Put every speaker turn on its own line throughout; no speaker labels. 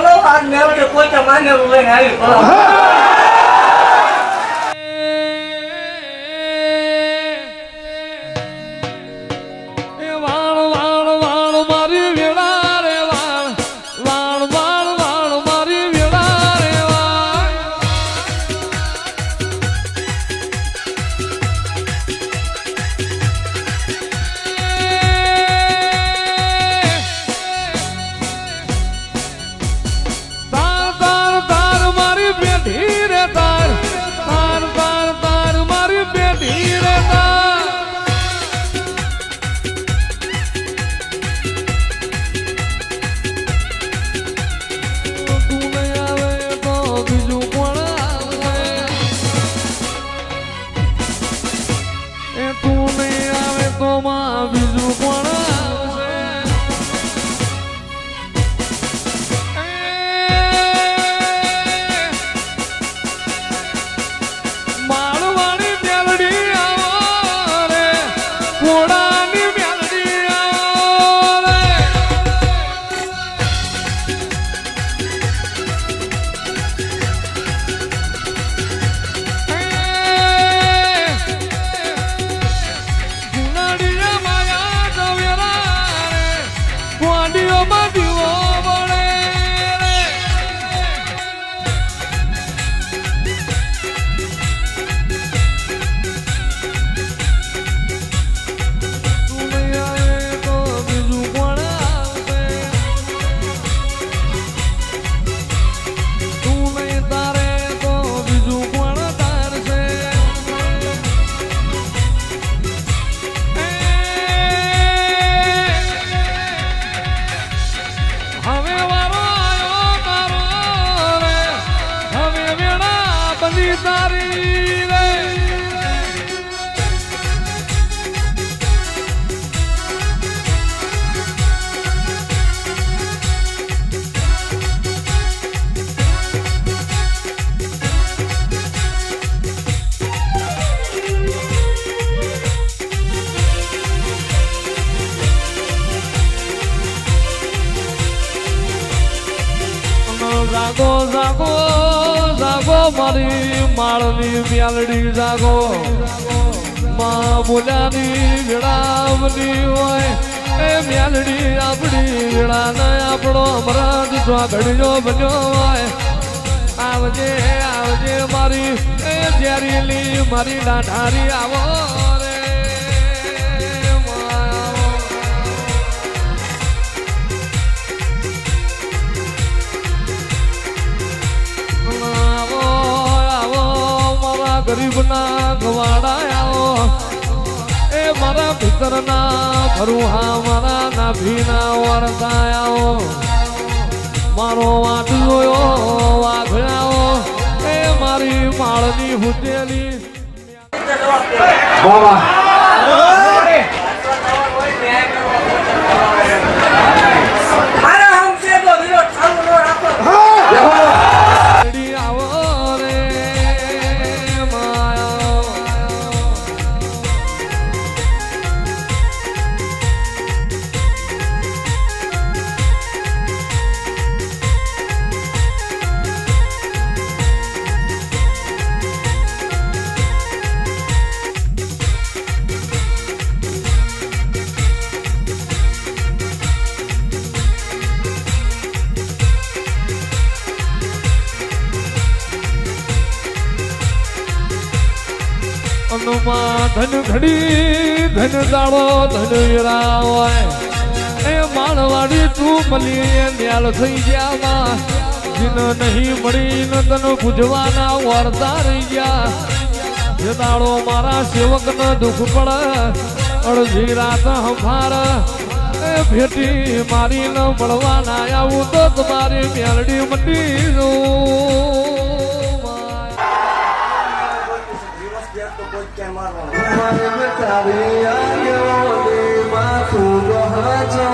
બોલો આ મેવડે પોતે માને લઈને આવી બોલો
જાગો જાગો જાગો મારી માળની મ્યાલડી જાગો માં બોલ્યાની વેળાવની હોય એ મ્યાલડી આપણી વેળા ને આપણો અમરાજ ઘડીનો બન્યો હોય આવજે આવજે મારી એ ઝેરીલી મારી લાઠારી આવો રે ગરીબના ગવાડા આવો એ મારા ભીતરના ભરુહા મારા નાભીના વરતા આવો મારો વાટ જોયો વાઘડાઓ એ મારી માળની હુતેલી ધન ઘડી ધન દાડો ધન વેરા હોય એ માળવાડી તું મળી ન્યાલ થઈ ગયા જીન નહીં મળી ન તન પૂજવાના વરતા રહી ગયા જે દાડો મારા સેવક ન દુઃખ પડે અડધી રાત હંભાર એ ભેટી મારી ન મળવાના આવું તો તમારી મેલડી મટી જવું
મારે બતાવી આવ્યો ને માથું ગહાજો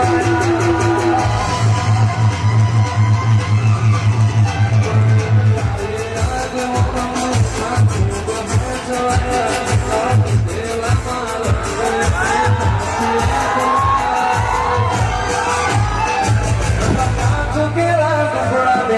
Together,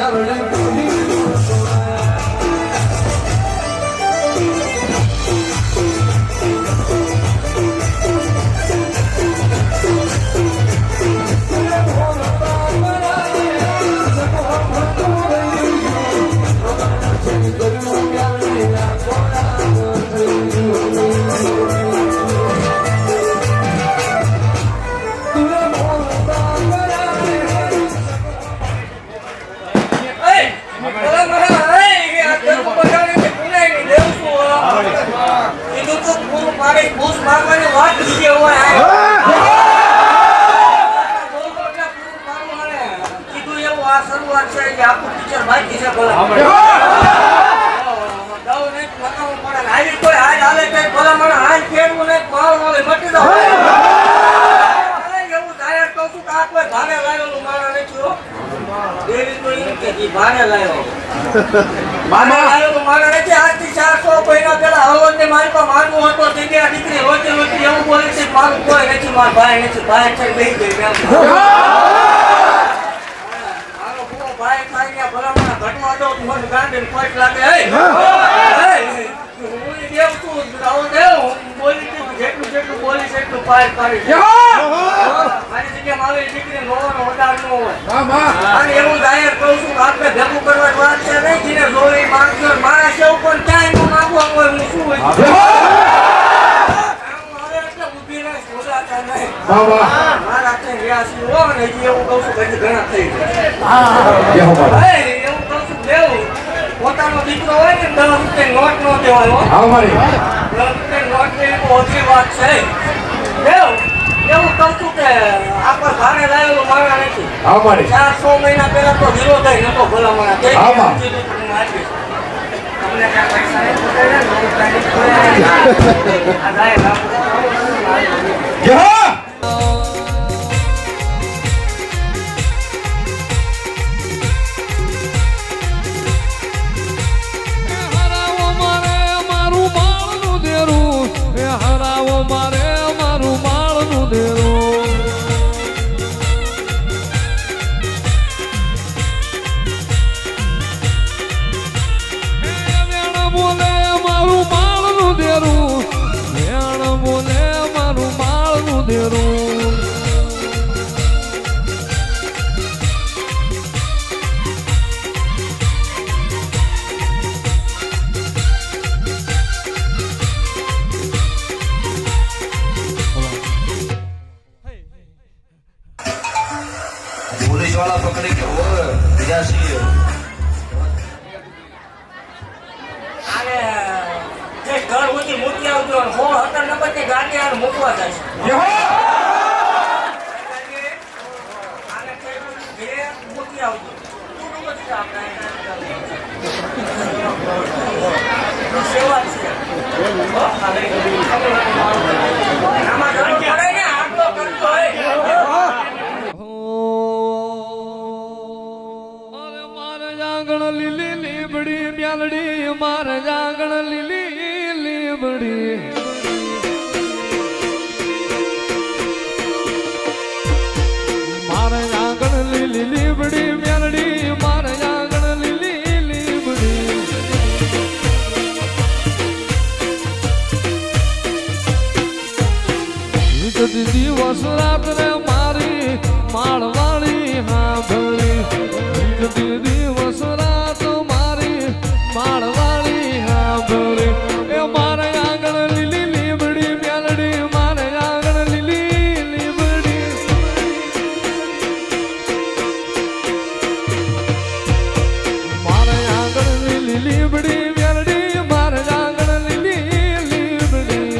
આગળની વાત બીજી હોય કીધું એવું આ શરૂઆત છે કે આખું પિક્ચર બાકી છે ભલા હાલી કોઈ હાલ હાલે કઈ ભલા મને હાલ ફેરવું નહીં માલ વાળે મટી દો એવું ધારે કહું છું કે આ કોઈ ભારે લાવેલું મારા નથી હો દેવી તો એમ કે જી ભારે લાવ્યો મારા નથી આજથી 400 મહિના પહેલા હળવદને મારી પાસે માનવું હતો જગ્યા દીકરી રોજે રોજ એવું બોલે છે મારું કોઈ નથી મારા ભાઈ નથી ભાઈ છે લઈ ગઈ મારો પૂરો ભાઈ થાય ગયા ભલા મને ઘટવા દો મને ગાંડે ફટ લાગે હું દેવ તું રાહુલ દેવ બોલી જેટલું જેટલું બોલીશ એટલું પાર કરી મારી જગ્યા મારી દીકરી નોવાનો વધાર ન હોય અને એવું જાહેર કહું છું કે આપણે ભેગું કરવાની વાત છે નહીં જેને જોઈ માંગજો મારા સેવ પણ ક્યાંય ન માંગવા હોય હું શું હોય ઊભી રહે બોલાતા નહીં મારા કઈ રિયાસી હો ને હજી એવું કહું છું કે ઘણા થઈ ગયા એવું કહું છું દેવું પોતાનો દીકરો હોય ને 10 રૂપિયા નોટ નો દેવાય હો 10 રૂપિયા નોટ ની ઓછી વાત છે દેવ એવું કહું છું કે આપણે ભારે લાવેલું મારા નથી 400 મહિના પહેલા તો હીરો થઈ નતો ભલામણા તમને ક્યાં પૈસા
पुलिस वाला पकड़े के वो विजासी
આને જે ઘર ઉતી મૂકી આવજો અને 17 નંબરની ગાડી આને મૂકવા જાય છે આને ઘરે મૂકી આવજો તું નથી આપણે સેવા છે આમાં જરૂર પડે ને આટલો કરતો હોય
લીલી લીબડી મ્યાલડી મારે જાગણ લીલી લીબડી મારે જાગણ લીલી લીબડી મ્યાલડી મારે જાગણ લીલી લીબડી દિવસ રાત રે મારી માળવાળી હાંભળી દિવસ રાત મારી માળવાળી હાંભળી એ મારે આંગણ લીલી લીબડી મ્યાલડી મારે આંગણ લીલી લીબડી મારે આંગણ લીલી લીબડી મ્યાલડી મારે આંગણ લીલી લીબડી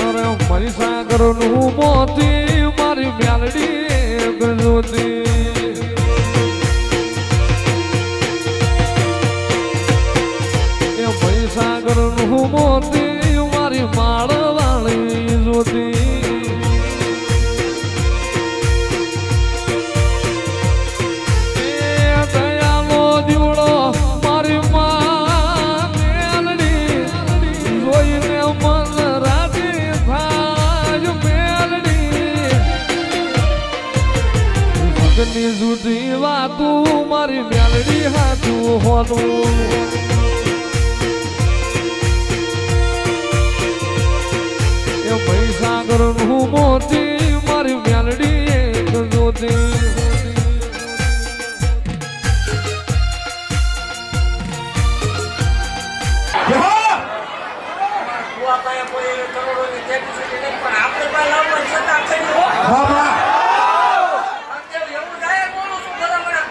અરે મારી સાગર નું મોતી મારી મ્યાલડી ગજોતી એ પૈસાગર નું મોતી મારી માળવાળી જોતી એ દયાલો દીવડો મારી મ્યાલડી જોઈને મન રાજી થાય મ્યાલડી જુદી વાતું મારી મ્યાલડી હાથું હોનું એ પૈસાગર નું મોતી મારી મ્યાલડી એક જોતી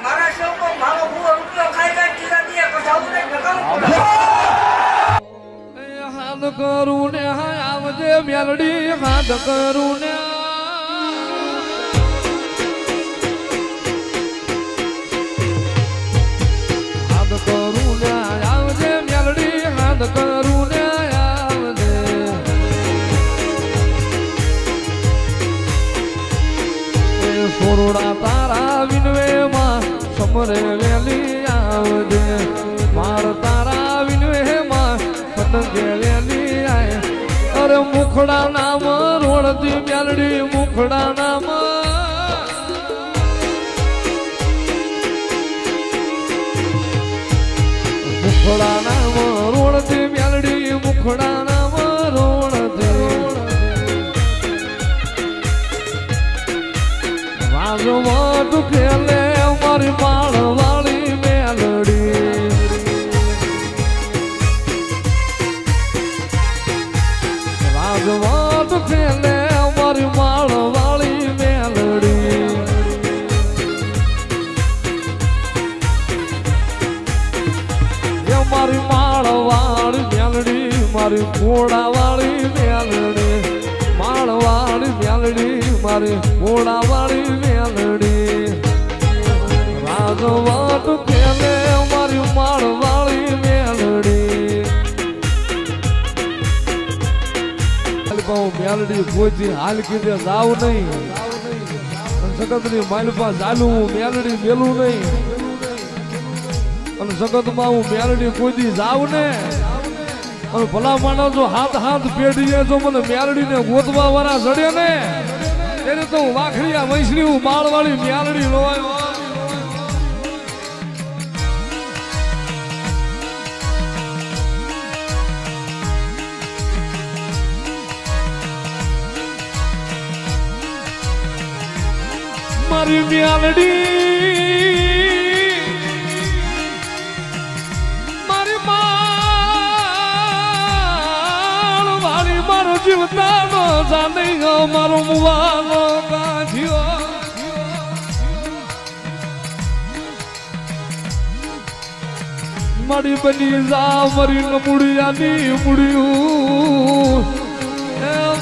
મારા શોકો મારો ભૂવો રૂપિયો ખાઈ જાય ચીરા દીએ કઢાવું નહીં
કરું ને આવજે મેલડી હાથ કરું ને હાથ કરું ને આવજે મેલડી હાથ કરું ને આવજે સોરડા તારા વિનવે માં સમરે વેલી આવજે માર તારા વિનવે માં પતંગે વેલી આય અરે મુખડા નામ રોડતી મેલડી મુખડા નામ મુખડા નામ રોડતી મેલડી મુખડા નામ રોડતી રાજવટ ખેલે મારી માળ વાળી મેલડી રાજવટ ખેલે મારી માળ વાળી મેલડી મારી માળ વાળી મેલડી મારી ઘોડા વાળી મેલડી માળ વાળી મેલડી મારી ઘોડા વાળી મેલડી રાજવટ ખેલે મારી માળ વાળી મેલડી મેલડી કોઈ હાલ કીધે જાવ નહીં સગતની માલપા ચાલું મેલડી મેલું નહીં અને સગતમાં હું મેલડી કોઈ દી જાવ ને અને ભલા માનો જો હાથ હાથ પેઢીએ જો મને મેલડી ને ગોતવા વાળા જડે ને એને તો વાખરિયા વૈષ્ણવી હું માળવાળી મેલડી લોવાયો મારી મેલડી મારી માળ વાળી મારો જીવતાનો જાને મારો મુવાનો કાઢ્યો મારી બની જા મારી મુડિયાની મુડિયું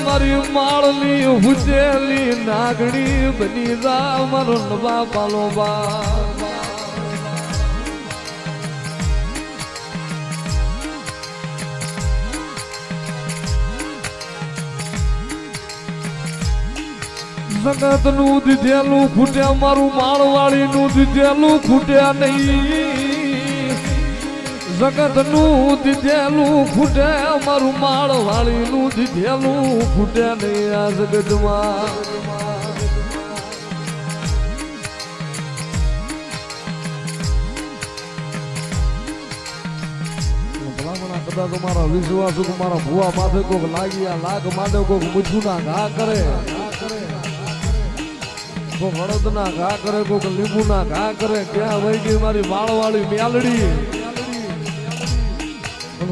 મારી માળની હુજેલી નાગણી બની જા મારો નવા પાલો બા જગત નું દીધેલું ખૂટ્યા મારું માળવાળી નું દીધેલું ખૂટ્યા નહીં જગત નું દીધેલું ખૂટે મારું માળવાળી નું દીધેલું ખૂટે નહીં આ જગતમાં ભલામણા કદાચ મારા વિશ્વાસ મારા ભુવા માથે કોક લાગ્યા લાગ માટે કોક મૂછું ના ઘા કરે કોક હળદ ના ઘા કરે કોક લીંબુ ના ઘા કરે ક્યાં વહી ગઈ મારી માળવાળી મેલડી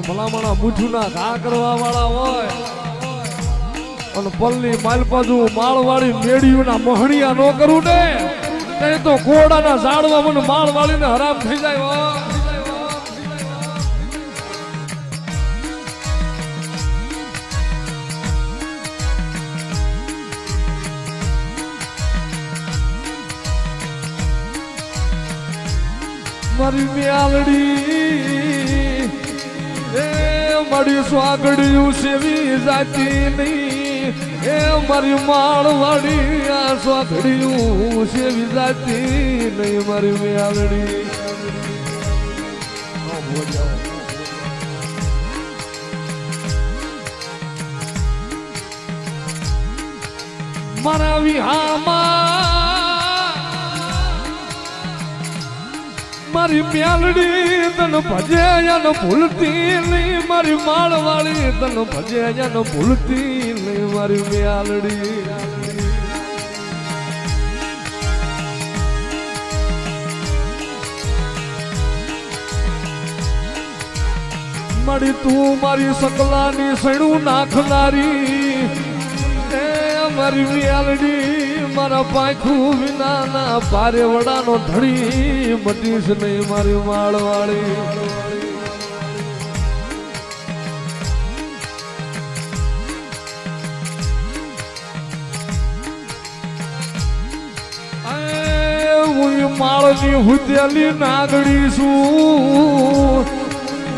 ભલામણા મૂઠું ના ઘા કરવા વાળા હોય અને પલની માલપાજુ માળવાળી મેળીઓ ના મહણિયા નો કરું ને તો ઘોડા ના ઝાડવા મને માળવાળી ને હરામ થઈ જાય મારી મેલડી મારી સ્વાગડિયું સેવી જાતી નહીં એ મારી માળવાળી આ સ્વાગડિયું સેવી જાતી નહીં મારી મેલડી મારા વિહામાં મારી મેલડી તન ભજે યાનો ભૂલતી નહીં મારી માળવાળી તન ભજે યાનો ભૂલતી નહીં મારી મેલડી મારી તું મારી સકલાની સણું નાખનારી એ મારી મેલડી મારા પાંખું વિના ના પારે વડાનો ધડી મટીશ નહીં મારી માળવાળી માળની હુતેલી નાગડી છું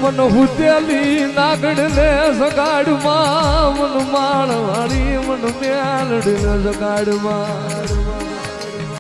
મન હુતેલી નાગડ ને સગાડમાં મન માળવાળી મન મેલડ ને સગાડમાં